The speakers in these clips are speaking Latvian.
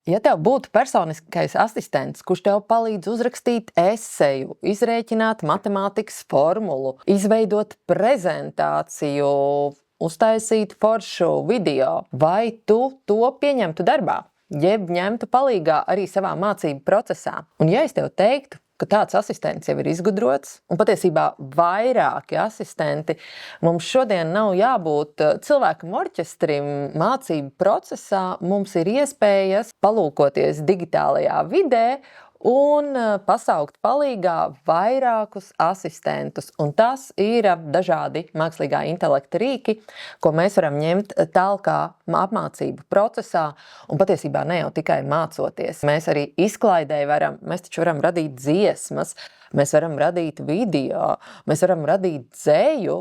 Ja tev būtu personiskais asistents, kurš tev palīdz uzrakstīt eseju, izrēķināt matemātikas formulu, izveidot prezentāciju, uztaisīt foršu video, vai tu to pieņemtu darbā, jeb ņemtu palīgā arī savā mācību procesā? Un ja es tev teiktu, ka tāds asistents jau ir izgudrots, un patiesībā vairāki asistenti, mums šodien nav jābūt cilvēkam orķestrim mācību procesā, mums ir iespējas palūkoties digitālajā vidē un pasaukt palīgā vairākus asistentus. Un tas ir dažādi mākslīgā intelekta rīki, ko mēs varam ņemt tālākā apmācību procesā, un patiesībā ne jau tikai mācoties. Mēs arī izklaidē mēs taču varam radīt dziesmas, mēs varam radīt video, mēs varam radīt dzēju,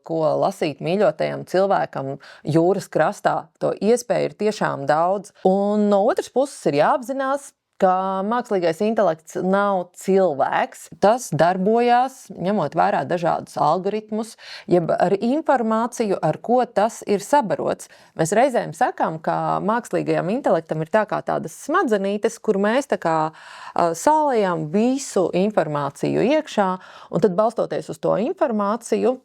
ko lasīt mīļotajam cilvēkam jūras krastā. To iespēju ir tiešām daudz. Un no otras puses ir jāapzinās, ka mākslīgais intelekts nav cilvēks. Tas darbojās, ņemot vērā dažādus algoritmus, jeb ar informāciju, ar ko tas ir sabarots. Mēs reizēm sakām, ka mākslīgajam intelektam ir tā kā tādas smadzenītes, kur mēs tā kā sālējam visu informāciju iekšā, un tad balstoties uz to informāciju,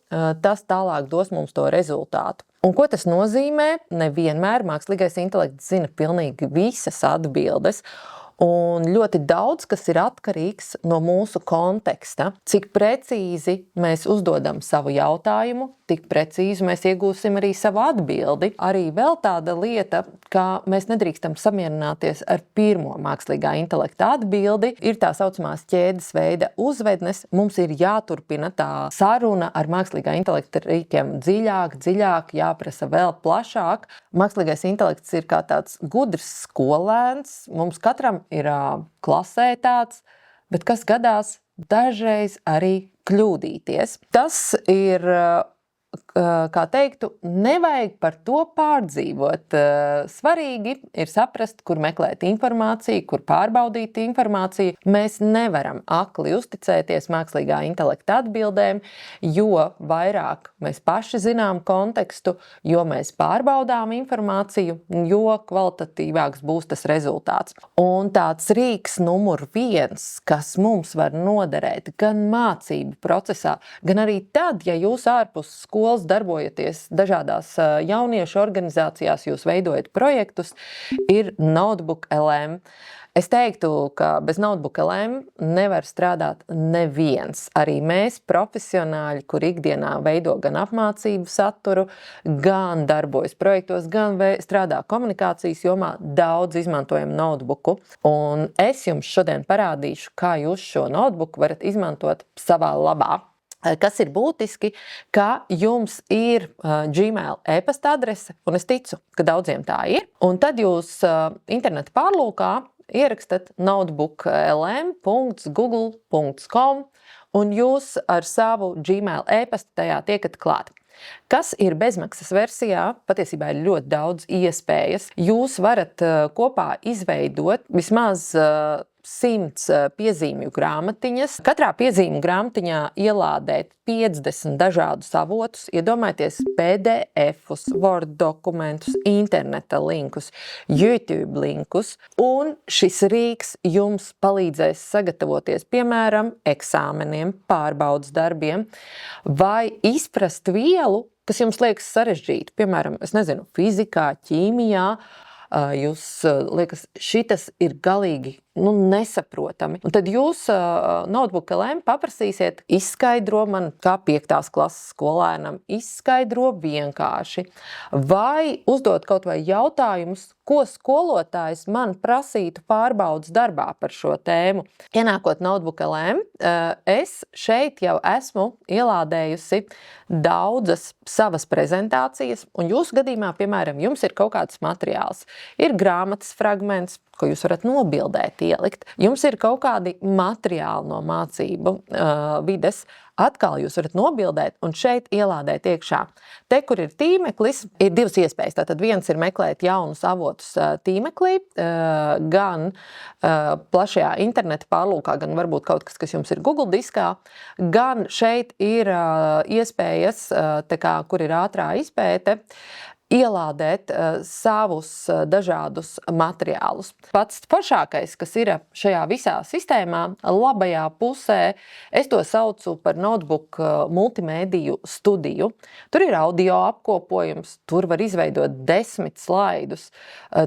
tas tālāk dos mums to rezultātu. Un ko tas nozīmē? Nevienmēr mākslīgais intelekts zina pilnīgi visas atbildes, un ļoti daudz, kas ir atkarīgs no mūsu konteksta. Cik precīzi mēs uzdodam savu jautājumu, tik precīzi mēs iegūsim arī savu atbildi. Arī vēl tāda lieta, ka mēs nedrīkstam samierināties ar pirmo mākslīgā intelekta atbildi. Ir tā saucamās ķēdes veida uzvednes. Mums ir jāturpina tā saruna ar mākslīgā intelekta rīkiem dziļāk, jāprasa vēl plašāk. Mākslīgais intelekts ir kā tāds gudrs skolēns. Mums katram ir klasē tāds, bet kas gadās dažreiz arī kļūdīties. Tas ir, kā teiktu, nevajag par to pārdzīvot. Svarīgi ir saprast, kur meklēt informāciju, kur pārbaudīt informāciju. Mēs nevaram akli uzticēties mākslīgā intelekta atbildēm, jo vairāk mēs paši zinām kontekstu, jo mēs pārbaudām informāciju, jo kvalitatīvāks būs tas rezultāts. Un tāds rīks numur 1, kas mums var noderēt gan mācību procesā, gan arī tad, ja jūs ārpus skolas darbojaties dažādās jauniešu organizācijās, jūs veidojat projektus, ir Notebook.lm. Es teiktu, ka bez Notebook.lm nevar strādāt neviens. Arī mēs, profesionāļi, kur ikdienā veido gan apmācību saturu, gan darbojas projektos, gan strādā komunikācijas jomā, daudz izmantojam notebooku. Un es jums šodien parādīšu, kā jūs šo notebooku varat izmantot savā labā. Kas ir būtiski, ka jums ir Gmail e-pasta adrese, un es ticu, ka daudziem tā ir. Un tad jūs interneta pārlūkā ierakstat notebook.lm.google.com, un jūs ar savu Gmail e-pastu tajā tiekat klāt. Kas ir bezmaksas versijā, patiesībā ir ļoti daudz iespējas. Jūs varat kopā izveidot vismaz 100 piezīmju grāmatiņas. Katrā piezīmju grāmatiņā ielādēt 50 dažādus avotus, iedomājieties PDF-us, Word dokumentus, interneta linkus, YouTube linkus, un šis rīks jums palīdzēs sagatavoties, piemēram, eksāmeniem, pārbaudas darbiem, vai izprast vielu, kas jums liekas sarežģīta, piemēram, fizikā, ķīmijā, jūs liekas, šitas ir galīgi nesaprotami. Un tad jūs Notebook.lm paprasīsiet, izskaidro man, kā 5. klases skolēnam, izskaidro vienkārši, vai uzdot kaut vai jautājumus, ko skolotājs man prasītu pārbaudas darbā par šo tēmu. Ienākot Notebook.lm, es šeit jau esmu ielādējusi daudzas savas prezentācijas, un jūsu gadījumā, piemēram, jums ir kaut kāds materiāls, ir grāmatas fragments, ko jūs varat nobildēt, ielikt. Jums ir kaut kādi materiāli no mācību vides, atkal jūs varat nobildēt un šeit ielādēt iekšā. Te, kur ir tīmeklis, ir 2 iespējas. Tātad viens ir meklēt jaunus avotus tīmeklī, gan plašajā interneta pārlūkā, gan varbūt kaut kas jums ir Google diskā, gan šeit ir iespējas, kur ir ātrā izpēte, ielādēt savus dažādus materiālus. Pats foršākais, kas ir šajā visā sistēmā, labajā pusē, es to saucu par notebook multimēdiju studiju. Tur ir audio apkopojums, tur var izveidot 10 slaidus,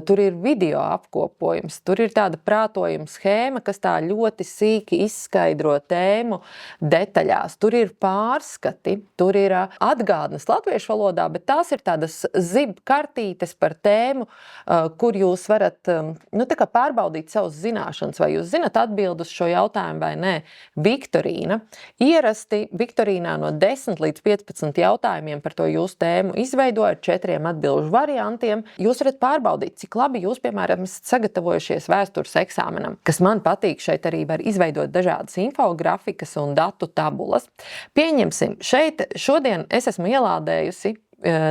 tur ir video apkopojums, tur ir tāda prātojuma schēma, kas tā ļoti sīki izskaidro tēmu detaļās. Tur ir pārskati, tur ir atgādnes latviešu valodā, bet tās ir tādas zibkartītes par tēmu, kur jūs varat tā kā pārbaudīt savus zināšanas, vai jūs zinat atbildi uz šo jautājumu vai nē. Viktorīna. Ierasti Viktorīnā no 10 līdz 15 jautājumiem par to jūsu tēmu izveidojat 4 atbilžu variantiem. Jūs varat pārbaudīt, cik labi jūs, piemēram, esat sagatavojušies vēstures eksāmenam. Kas man patīk, šeit arī var izveidot dažādas infografikas un datu tabulas. Pieņemsim, šeit šodien es esmu ielādējusi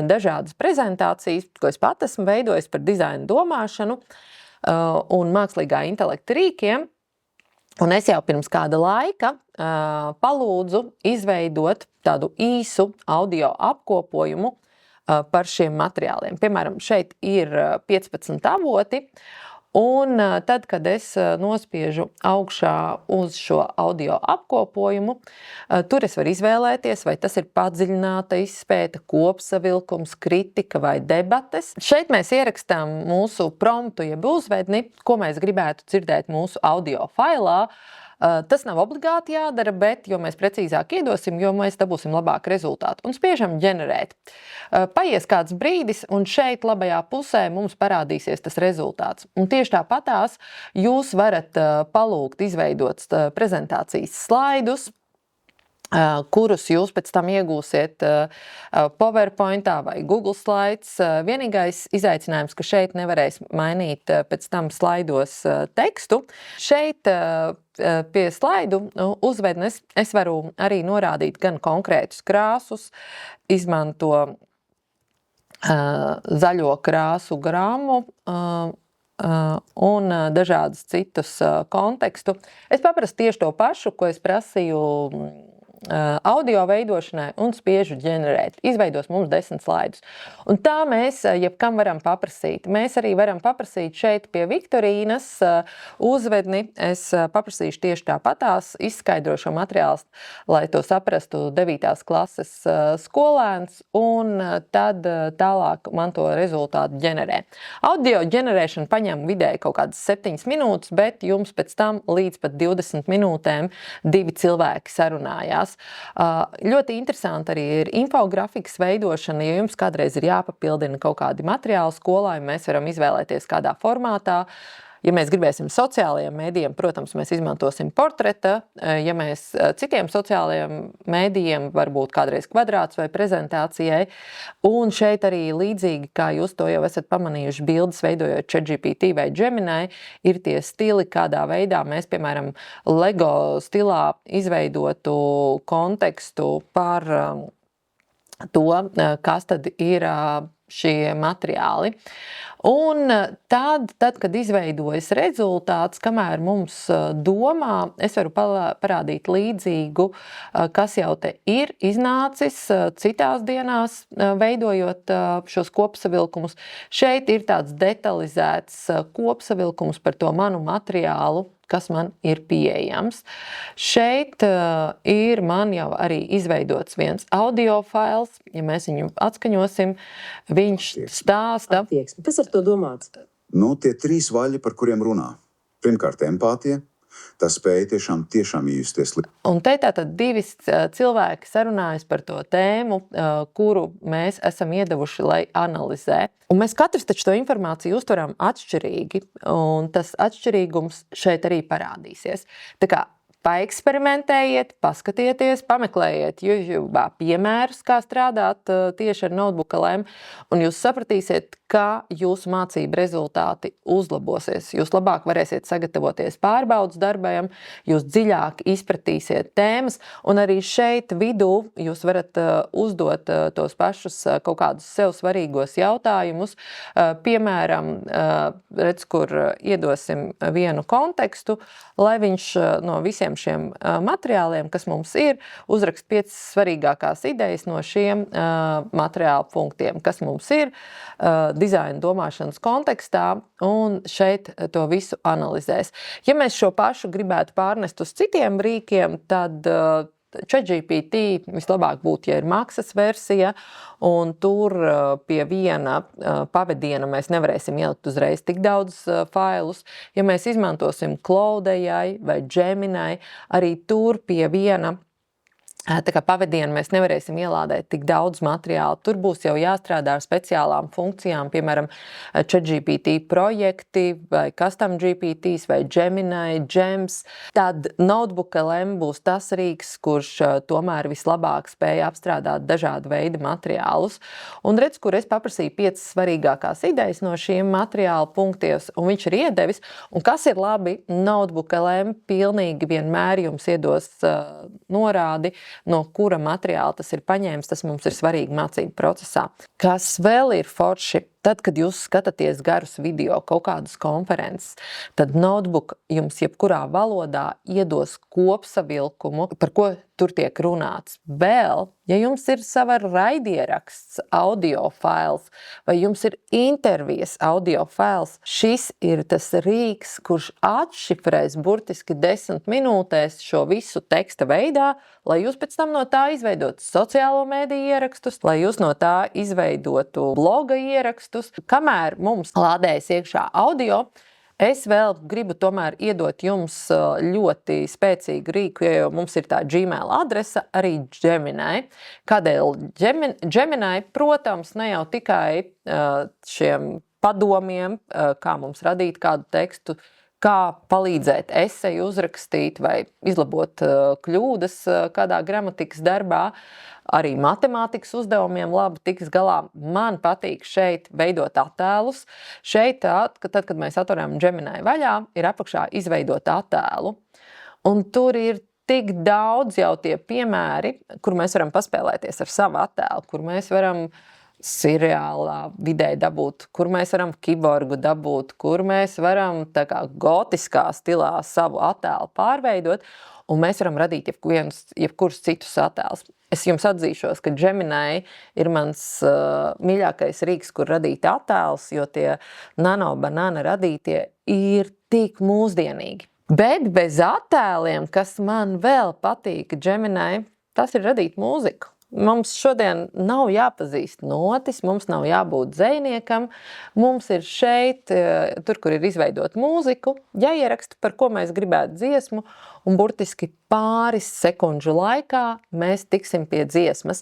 dažādas prezentācijas, ko es pat esmu veidojis par dizaina domāšanu un mākslīgā intelekta rīkiem. Un es jau pirms kāda laika palūdzu izveidot tādu īsu audio apkopojumu par šiem materiāliem. Piemēram, šeit ir 15 avoti, un tad, kad es nospiežu augšā uz šo audio apkopojumu, tur es varu izvēlēties, vai tas ir padziļināta izpēta, kopsavilkums, kritika vai debates. Šeit mēs ierakstām mūsu promptu, jeb uzvedni, ko mēs gribētu dzirdēt mūsu audio failā. Tas nav obligāti jādara, bet jo mēs precīzāk iedosim, jo mēs dabūsim labāku rezultātu. Un spiežam ģenerēt. Paies kāds brīdis, un šeit labajā pusē mums parādīsies tas rezultāts. Un tieši tāpatās jūs varat palūgt izveidot prezentācijas slaidus, kurus jūs pēc tam iegūsiet PowerPointā vai Google Slides. Vienīgais izaicinājums, ka šeit nevarēs mainīt pēc tam slaidos tekstu. Šeit pie slaidu uzvednes es varu arī norādīt gan konkrētus krāsus, izmanto zaļo krāsu grammu, un dažādus citus kontekstu. Es paprastu tieši to pašu, ko es prasīju audio veidošanai un spiežu ģenerēt. Izveidos mums 10 slaidus. Un tā mēs jebkam varam paprasīt. Mēs arī varam paprasīt šeit pie Viktorīnas uzvedni. Es paprasīšu tieši tāpatās, izskaidrošu šo materiālu, lai to saprastu 9. klases skolēns, un tad tālāk man to rezultātu ģenerē. Audio ģenerēšana paņem vidēji kaut kādas 7 minūtes, bet jums pēc tam līdz pat 20 minūtēm 2 cilvēki sarunājās. Ļoti interesanti arī ir infografikas veidošana. Ja jums kādreiz ir jāpapildina kaut kādi materiāli skolā, mēs varam izvēlēties kādā formātā. Ja mēs gribēsim sociālajiem mēdījiem, protams, mēs izmantosim portreta. Ja mēs citiem sociālajiem mēdījiem, varbūt kādreiz kvadrāts vai prezentācijai. Un šeit arī līdzīgi, kā jūs to jau esat pamanījuši bildes veidojot ChatGPT vai Gemini, ir tie stili, kādā veidā mēs, piemēram, Lego stilā izveidotu kontekstu par to, kas tad ir šie materiāli. Un tad, kad izveidojas rezultāts, kamēr mums domā, es varu parādīt līdzīgu, kas jau te ir iznācis citās dienās, veidojot šos kopsavilkumus. Šeit ir tāds detalizēts kopsavilkums par to manu materiālu, kas man ir pieejams. Šeit ir man jau arī izveidots viens audio fails. Ja mēs viņu atskaņosim, viņš stāsta. Kas ar to domāts? Tie 3 vaļi, par kuriem runā. Pirmkārt, empātija. Tā spēja tiešām ījusties. Un te tātad 2 cilvēki sarunājas par to tēmu, kuru mēs esam iedevuši, lai analizē. Un mēs katrs taču to informāciju uztveram atšķirīgi, un tas atšķirīgums šeit arī parādīsies. Tā kā paeksperimentējiet, paskatieties, pameklējiet YouTube piemērus, kā strādāt tieši ar notebookalēm, un jūs sapratīsiet, kā jūsu mācību rezultāti uzlabosies. Jūs labāk varēsiet sagatavoties pārbaudas darbiem, jūs dziļāk izpratīsiet tēmas, un arī šeit vidū jūs varat uzdot tos pašus kaut kādus sev svarīgos jautājumus. Piemēram, redz, kur iedosim vienu kontekstu, lai viņš no visiem visiem šiem materiāliem, kas mums ir, uzrakst 5 svarīgākās idejas no šiem materiālu punktiem, kas mums ir dizaina domāšanas kontekstā, un šeit to visu analizēs. Ja mēs šo pašu gribētu pārnest uz citiem rīkiem, tad ChatGPT vislabāk būtu, ja ir maksas versija, un tur pie viena pavadiena mēs nevarēsim ielikt uzreiz tik daudz failus. Ja mēs izmantosim Claude.ai vai Gemini, arī tur pie viena tā kā pavadienu mēs nevarēsim ielādēt tik daudz materiālu. Tur būs jau jāstrādā ar speciālām funkcijām, piemēram, ChatGPT projekti vai Custom GPTs vai Gemini, Gems. Tad Notebook.lm būs tas rīks, kurš tomēr vislabāk spēja apstrādāt dažādu veidu materiālus. Un redz, kur es paprasīju 5 svarīgākās idejas no šiem materiālu punkties, un viņš ir iedevis. Un kas ir labi, Notebook.lm pilnīgi vienmēr jums iedos norādi, no kura materiāla tas ir paņēmis, tas mums ir svarīgi mācību procesā. Kas vēl ir forši? Tad, kad jūs skatāties garus video, kaut kādas konferences, tad Notebook jums jebkurā valodā iedos kopsavilkumu, par ko tur tiek runāts. Vēl, ja jums ir sava raidieraksts, audio fails, vai jums ir intervijas audio fails, šis ir tas rīks, kurš atšifrēs burtiski 10 minūtēs šo visu teksta veidā, lai jūs pēc tam no tā izveidotu sociālo mēdīju ierakstus, lai jūs no tā izveidotu bloga ierakstus. Kamēr mums lādējas iekšā audio, es vēl gribu tomēr iedot jums ļoti spēcīgu rīku, jo mums ir tā Gmail adrese, arī Gemini. Kādēļ Gemini? Protams, ne jau tikai šiem padomiem, kā mums radīt kādu tekstu, kā palīdzēt eseju uzrakstīt vai izlabot kļūdas kādā gramatikas darbā, arī matemātikas uzdevumiem labi tiks galā. Man patīk šeit veidot attēlus. Šeit, tad, kad mēs atveram Gemini vaļā, ir apakšā izveidot attēlu. Un tur ir tik daudz jau tie piemēri, kur mēs varam paspēlēties ar savu attēlu, kur mēs varam seriālā vidē dabūt, kur mēs varam kiborgu dabūt, kur mēs varam tā kā gotiskā stilā savu attēlu pārveidot, un mēs varam radīt jebkurus citus attēlus. Es jums atzīšos, ka Gemini ir mans mīļākais rīks, kur radīt attēlus, jo tie nano-banana radītie ir tik mūsdienīgi. Bet bez attēliem, kas man vēl patīk Gemini, tas ir radīt mūziku. Mums šodien nav jāpazīst notis, mums nav jābūt dzejniekam, mums ir šeit, tur, kur ir izveidot mūziku, jāieraksta, par ko mēs gribētu dziesmu, un burtiski pāris sekundžu laikā mēs tiksim pie dziesmas.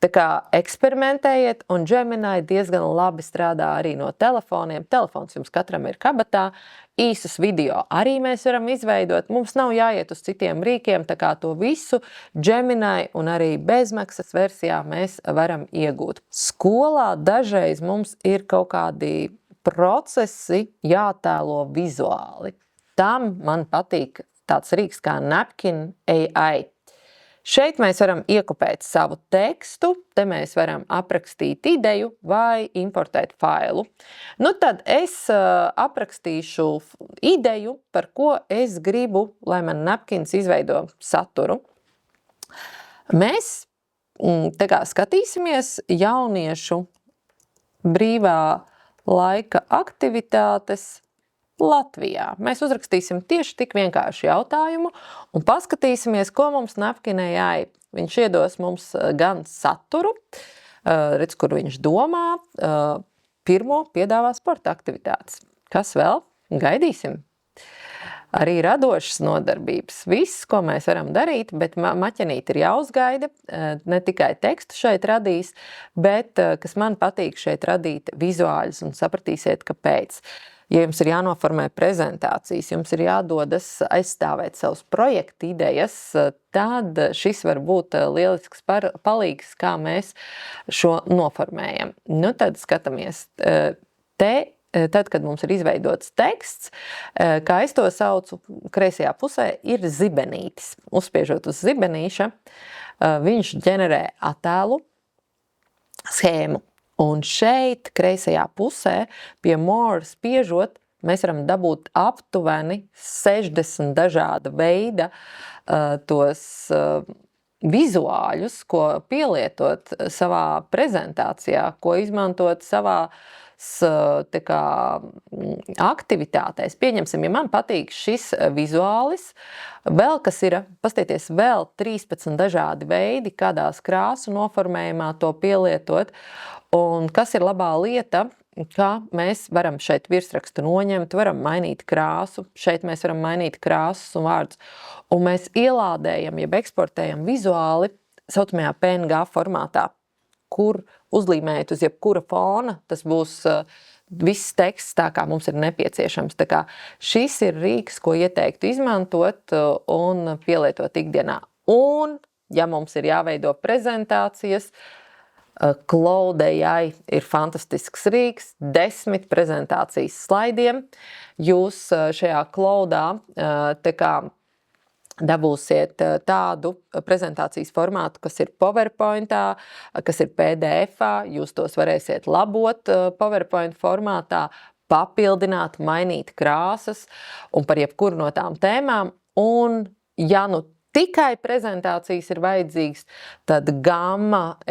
Tā kā eksperimentējiet, un Gemini diezgan labi strādā arī no telefoniem. Telefons jums katram ir kabatā. Īsus video arī mēs varam izveidot. Mums nav jāiet uz citiem rīkiem, tā kā to visu Gemini un arī bezmaksas versijā mēs varam iegūt. Skolā dažreiz mums ir kaut kādi procesi jātēlo vizuāli. Tam man patīk tāds rīks kā Napkin AI. Šeit mēs varam iekopēt savu tekstu, te mēs varam aprakstīt ideju vai importēt failu. Nu tad es aprakstīšu ideju, par ko es gribu, lai man Napkins izveido saturu. Mēs tā kā skatīsimies jauniešu brīvā laika aktivitātes Latvijā. Mēs uzrakstīsim tieši tik vienkāršu jautājumu un paskatīsimies, ko mums Napkin AI. Viņš iedos mums gan saturu, redz, kur viņš domā, pirmo piedāvā sporta aktivitātes. Kas vēl? Gaidīsim. Arī radošas nodarbības. Viss, ko mēs varam darīt, bet maķenīt ir jāuzgaida. Ne tikai tekstu šeit radīs, bet, kas man patīk šeit radīt vizuāļus un sapratīsiet, kāpēc. Ja jums ir jānoformē prezentācijas, jums ir jādodas aizstāvēt savus projektu idejas, tad šis var būt lielisks palīgs, kā mēs šo noformējam. Nu, tad skatāmies. Tad, kad mums ir izveidots teksts, kā es to saucu, kreisajā pusē ir zibenītis. Uzspiežot uz zibenīša, viņš ģenerē attēlu schēmu. Un šeit, kreisajā pusē, pie more spiežot, mēs varam dabūt aptuveni 60 dažāda veida tos vizuāļus, ko pielietot savā prezentācijā, ko izmantot savā aktivitātēs. Pieņemsim, ja man patīk šis vizuālis, vēl kas ir, paskatieties, vēl 13 dažādi veidi, kādās krāsu noformējumā to pielietot, un kas ir labā lieta, ka mēs varam šeit virsrakstu noņemt, varam mainīt krāsu, šeit mēs varam mainīt krāsas un vārdus, un mēs ielādējam, jeb eksportējam vizuāli saucamajā PNG formātā, kur uzlīmējot uz jebkura fona, tas būs viss teksts tā, kā mums ir nepieciešams. Tā kā šis ir rīks, ko ieteiktu izmantot un pielietot ikdienā. Un, ja mums ir jāveido prezentācijas, Claude AI ir fantastisks rīks, 10 prezentācijas slaidiem. Jūs šajā Claudā dabūsiet tādu prezentācijas formātu, kas ir PowerPointā, kas ir PDF-ā. Jūs tos varēsiet labot PowerPoint formātā, papildināt, mainīt krāsas un par jebkuru no tām tēmām. Un, ja nu tikai prezentācijas ir vajadzīgs, tad gamma.app,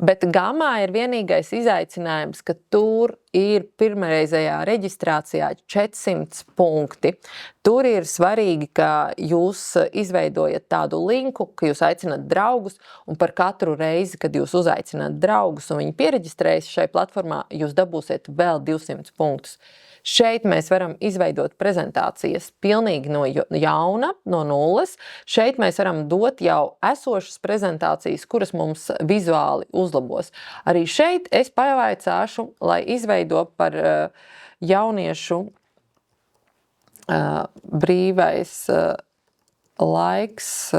bet gammā ir vienīgais izaicinājums, ka tur ir pirmreizējā reģistrācijā 400 punkti. Tur ir svarīgi, ka jūs izveidojat tādu linku, ka jūs aicināt draugus, un par katru reizi, kad jūs uzaicināt draugus un viņi piereģistrējas šai platformā, jūs dabūsiet vēl 200 punktus. Šeit mēs varam izveidot prezentācijas pilnīgi no jauna, no nulles. Šeit mēs varam dot jau esošas prezentācijas, kuras mums vizuāli uzlabos. Arī šeit es pavaicāšu, lai izveido par jauniešu brīvais laiks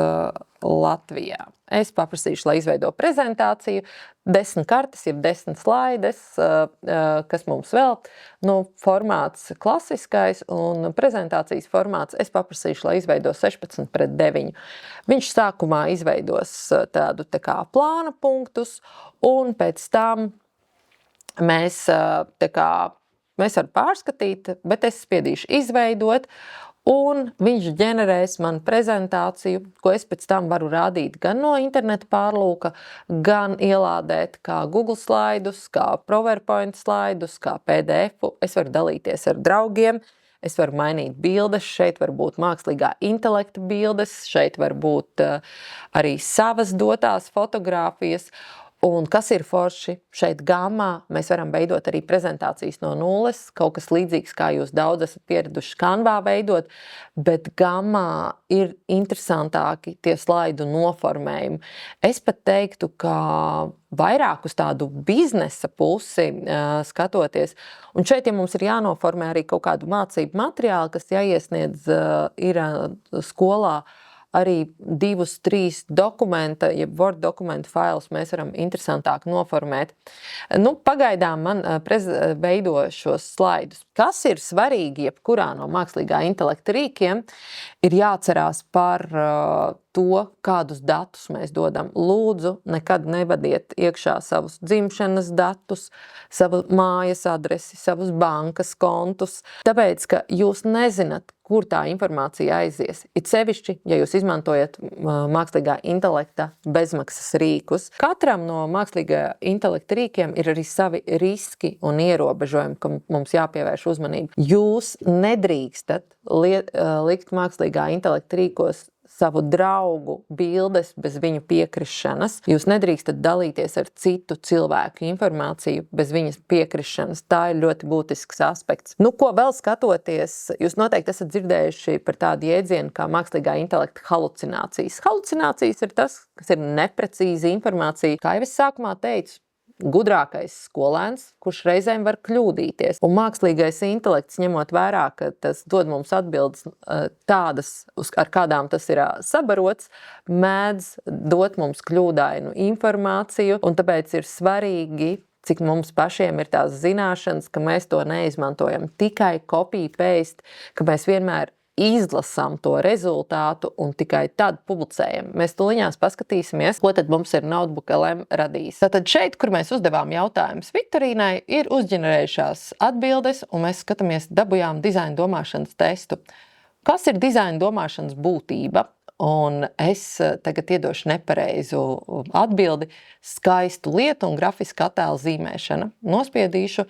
Latvijā. Es paprasīšu, lai izveido prezentāciju, 10 kartes, jeb 10 slaides, kas mums vēl, formāts klasiskais un prezentācijas formāts. Es paprasīšu, lai izveido 16:9. Viņš sākumā izveidos tādu tā kā plāna punktus, un pēc tam mēs varam pārskatīt, bet es spiedīšu izveidot, un viņš ģenerēs man prezentāciju, ko es pēc tam varu rādīt gan no interneta pārlūka, gan ielādēt kā Google slaidus, kā PowerPoint slaidus, kā PDF-u. Es varu dalīties ar draugiem, es varu mainīt bildes, šeit var būt mākslīgā intelekta bildes, šeit var būt arī savas dotās fotogrāfijas. Un kas ir forši? Šeit gammā mēs varam veidot arī prezentācijas no nulles, kaut kas līdzīgs, kā jūs daudz esat pieraduši Canvā veidot, bet gammā ir interesantāki tie slaidu noformējumi. Es pat teiktu, ka vairāk uz tādu biznesa pusi skatoties. Un šeit, ja mums ir jānoformē arī kaut kādu mācību materiālu, kas jāiesniedz ir skolā, arī 2-3 dokumenta, jeb Word dokumentu failus mēs varam interesantāk noformēt. Pagaidām man veido šos slaidus. Kas ir svarīgi jebkurā no mākslīgā intelekta rīkiem, ir jāatcerās par to, kādus datus mēs dodam. Lūdzu, nekad nevadiet iekšā savus dzimšanas datus, savu mājas adresi, savus bankas kontus, tāpēc, ka jūs nezināt, kur tā informācija aizies. It sevišķi, ja jūs izmantojat mākslīgā intelekta bezmaksas rīkus. Katram no mākslīgā intelekta rīkiem ir arī savi riski un ierobežojumi, kam mums jāpievērš uzmanība. Jūs nedrīkstat likt mākslīgā intelekta rīkos savu draugu bildes bez viņu piekrišanas. Jūs nedrīkstat dalīties ar citu cilvēku informāciju bez viņas piekrišanas. Tā ir ļoti būtisks aspekts. Ko vēl skatoties, jūs noteikti esat dzirdējuši par tādu jēdzienu kā mākslīgā intelekta halucinācijas. Halucinācijas ir tas, kas ir neprecīza informācija. Kā jau es sākumā teicu, gudrākais skolēns, kurš reizēm var kļūdīties. Un mākslīgais intelekts, ņemot vērā, ka tas dod mums atbildes tādas, ar kādām tas ir sabarots, mēdz dot mums kļūdainu informāciju, un tāpēc ir svarīgi, cik mums pašiem ir tās zināšanas, ka mēs to neizmantojam tikai copy-paste, ka mēs vienmēr izlasām to rezultātu un tikai tad publicējam. Mēs tuliņās paskatīsimies, ko tad mums ir Notebook LM radījis. Tātad šeit, kur mēs uzdevām jautājumus Viktorīnai, ir uzģenerējušās atbildes, un mēs skatāmies, dabujām dizaina domāšanas testu. Kas ir dizaina domāšanas būtība? Un es tagad iedošu nepareizu atbildi, skaistu lietu un grafisku attēlu zīmēšana. Nospiedīšu,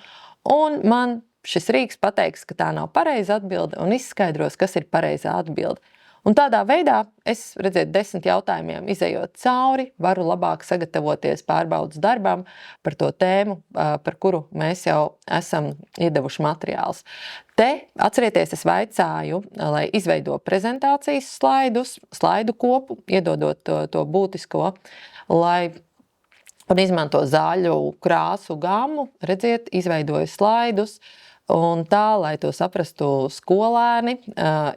un man šis rīks pateiks, ka tā nav pareiza atbilde un izskaidros, kas ir pareizā atbilde. Un tādā veidā es, redziet, 10 jautājumiem izejot cauri, varu labāk sagatavoties pārbaudas darbam par to tēmu, par kuru mēs jau esam iedevuši materiālus. Te, atcerieties, es vaicāju, lai izveido prezentācijas slaidu kopu, iedodot to būtisko, lai un izmanto zaļu krāsu gammu, redziet, izveidoju slaidus, un tā, lai to saprastu skolēni,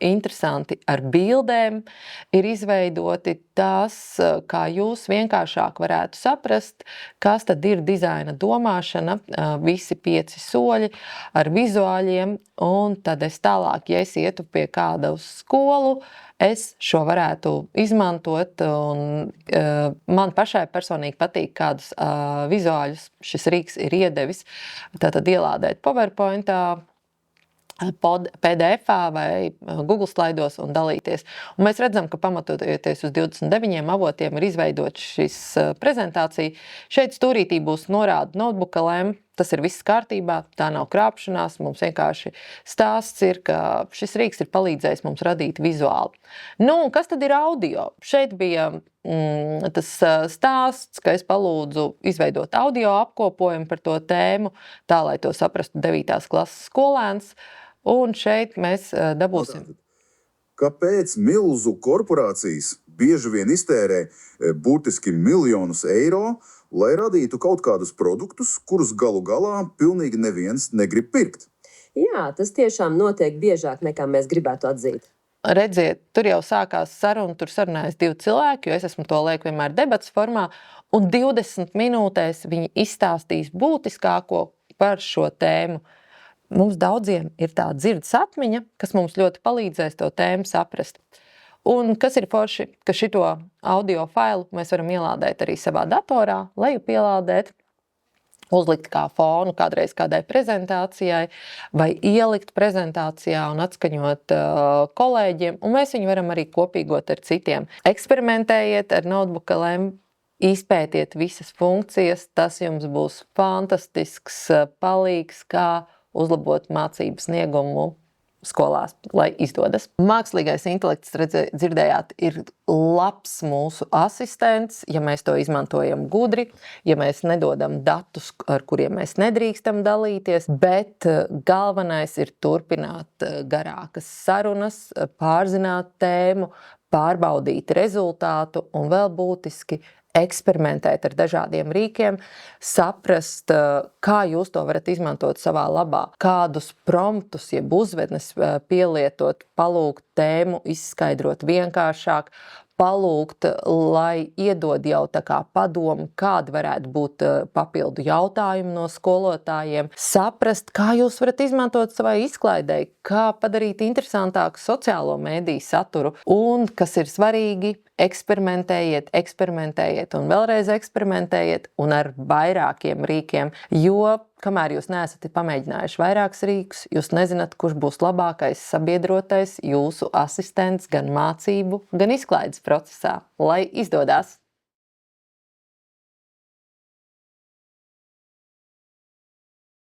interesanti ar bildēm, ir izveidoti tas, kā jūs vienkāršāk varētu saprast, kas tad ir dizaina domāšana, visi 5 soļi ar vizuāļiem, un tad es tālāk, ja es ietu pie kāda uz skolu, es šo varētu izmantot, un man pašai personīgi patīk, kādus vizuāļus šis rīks ir iedevis. Tātad ielādēt PowerPointā, PDF-ā vai Google slaidos un dalīties. Un mēs redzam, ka pamatojoties uz 29 avotiem ir izveidots šis prezentācija. Šeit stūrītī būs norāda Notebook LM, tas ir viss kārtībā, tā nav krāpšanās, mums vienkārši stāsts ir, ka šis rīks ir palīdzējis mums radīt vizuāli. Nu, un kas tad ir audio? Šeit bija tas stāsts, ka es palūdzu izveidot audio apkopojumu par to tēmu, tā, lai to saprastu 9. klases skolēns. Un šeit mēs dabūsim. Kāpēc milzu korporācijas bieži vien iztērē burtiski miljonus eiro, lai radītu kaut kādus produktus, kurus galu galā pilnīgi neviens negrib pirkt? Jā, tas tiešām notiek biežāk, nekā mēs gribētu atzīt. Redziet, tur jau sākās saruna, tur sarunājas 2 cilvēki, jo es esmu to lieku vienmēr debats formā, un 20 minūtēs viņi izstāstīs būtiskāko par šo tēmu. Mums daudziem ir tā dzirdes atmiņa, kas mums ļoti palīdzēs to tēmu saprast. Un kas ir forši, ka šito audio failu mēs varam ielādēt arī savā datorā, leju pielādēt, uzlikt kā fonu kādreiz kādai prezentācijai vai ielikt prezentācijā un atskaņot kolēģiem, un mēs viņu varam arī kopīgot ar citiem. Eksperimentējiet ar Notebook LM, izpētiet visas funkcijas, tas jums būs fantastisks palīgs, kā uzlabot mācību sniegumu skolās, lai izdodas. Mākslīgais intelekts, dzirdējāt, ir labs mūsu asistents, ja mēs to izmantojam gudri, ja mēs nedodam datus, ar kuriem mēs nedrīkstam dalīties, bet galvenais ir turpināt garākas sarunas, pārzināt tēmu, pārbaudīt rezultātu un vēl būtiski eksperimentēt ar dažādiem rīkiem, saprast, kā jūs to varat izmantot savā labā, kādus promptus, jeb uzvednes pielietot, palūgt tēmu, izskaidrot vienkāršāk, palūgt, lai iedod jau tā kā padomu, kādi varētu būt papildu jautājumi no skolotājiem, saprast, kā jūs varat izmantot savai izklaidei, kā padarīt interesantāku sociālo mēdīju saturu un, kas ir svarīgi, eksperimentējiet un vēlreiz eksperimentējiet un ar vairākiem rīkiem, jo kamēr jūs neesat pamēģinājuši vairākus rīkus, jūs nezināt, kurš būs labākais sabiedrotais jūsu asistents gan mācību, gan izklaides procesā. Lai izdodas!